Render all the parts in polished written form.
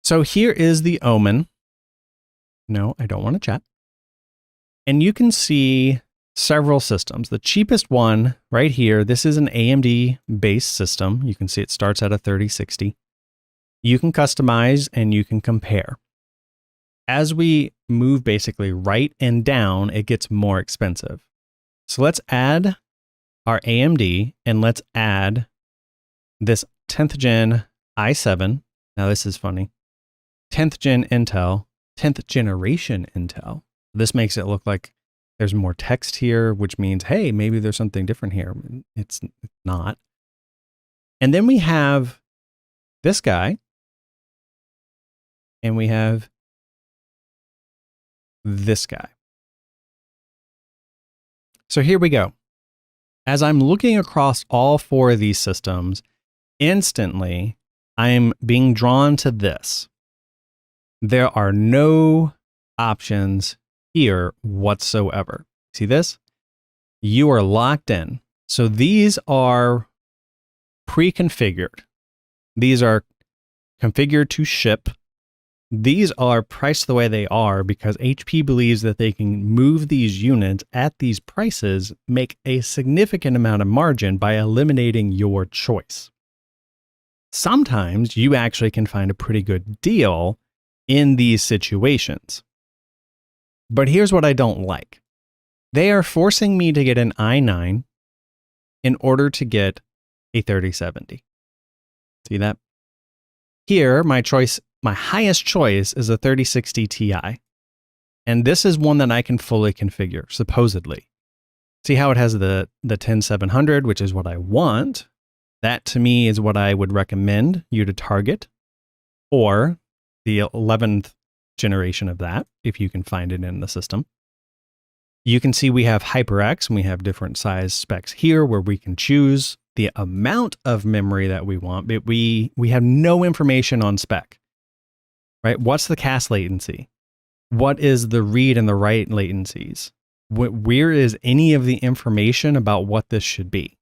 So here is the Omen. No, I don't want to chat. And you can see several systems. The cheapest one right here, this is an AMD based system. You can see it starts at a 3060. You can customize and you can compare. As we move basically right and down, it gets more expensive. So let's add our AMD and let's add this 10th gen i7. Now this is funny. 10th gen Intel, 10th generation Intel. This makes it look like there's more text here, which means, hey, maybe there's something different here. It's not. And then we have this guy, and we have this guy. So here we go. As I'm looking across all four of these systems, instantly, I'm being drawn to this. There are no options here whatsoever. See this? You are locked in. So these are pre-configured. These are configured to ship. These are priced the way they are because HP believes that they can move these units at these prices, make a significant amount of margin by eliminating your choice. Sometimes you actually can find a pretty good deal in these situations. But here's what I don't like. They are forcing me to get an i9 in order to get a 3070. See that? Here, my highest choice is a 3060 Ti. And this is one that I can fully configure, supposedly. See how it has the 10700, which is what I want. That to me is what I would recommend you to target, or the 11th generation of that, if you can find it in the system. You can see we have HyperX and we have different size specs here where we can choose the amount of memory that we want, but we have no information on spec, right? What's the cache latency? What is the read and the write latencies? Where is any of the information about what this should be?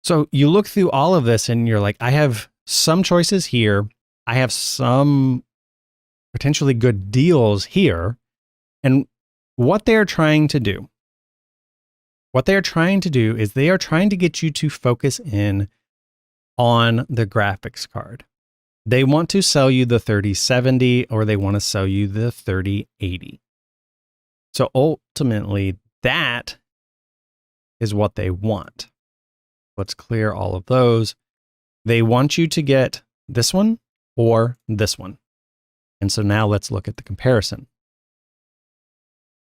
So you look through all of this and you're like, I have some choices here. I have some potentially good deals here. And what they're trying to do is they are trying to get you to focus in on the graphics card. They want to sell you the 3070 or they want to sell you the 3080. So ultimately, that is what they want. Let's clear all of those. They want you to get this one or this one. And so now let's look at the comparison.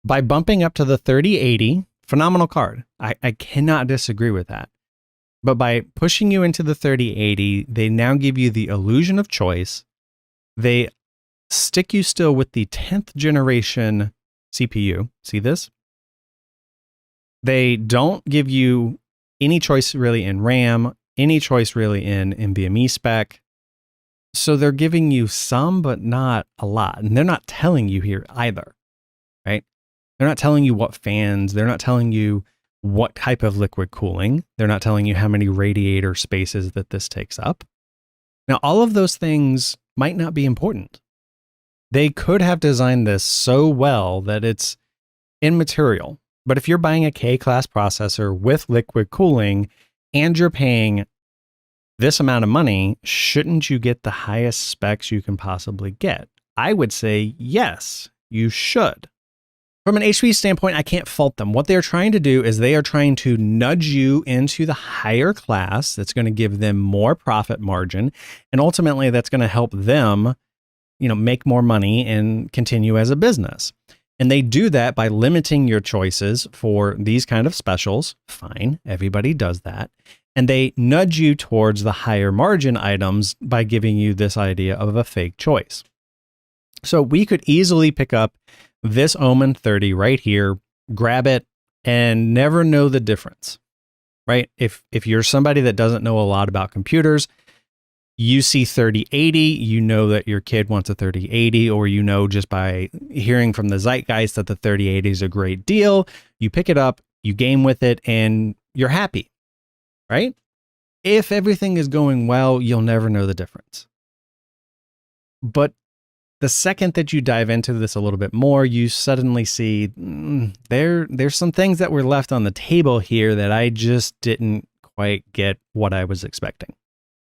By bumping up to the 3080, phenomenal card. I cannot disagree with that. But by pushing you into the 3080, they now give you the illusion of choice. They stick you still with the 10th generation CPU. See this? They don't give you any choice really in RAM, any choice really in NVMe spec. So they're giving you some, but not a lot. And they're not telling you here either, right? They're not telling you what fans, they're not telling you what type of liquid cooling. They're not telling you how many radiator spaces that this takes up. Now, all of those things might not be important. They could have designed this so well that it's immaterial. But if you're buying a K-class processor with liquid cooling and you're paying this amount of money, shouldn't you get the highest specs you can possibly get? I would say yes, you should. From an HP standpoint, I can't fault them. What they're trying to do is they are trying to nudge you into the higher class. That's going to give them more profit margin. And ultimately, that's going to help them, make more money and continue as a business. And they do that by limiting your choices for these kind of specials. Fine, everybody does that. And they nudge you towards the higher margin items by giving you this idea of a fake choice. So we could easily pick up this Omen 30 right here, grab it, and never know the difference, right? If you're somebody that doesn't know a lot about computers, you see 3080, you know that your kid wants a 3080, or just by hearing from the zeitgeist that the 3080 is a great deal, you pick it up, you game with it, and you're happy, right? If everything is going well, you'll never know the difference. But the second that you dive into this a little bit more, you suddenly see there's some things that were left on the table here that I just didn't quite get what I was expecting.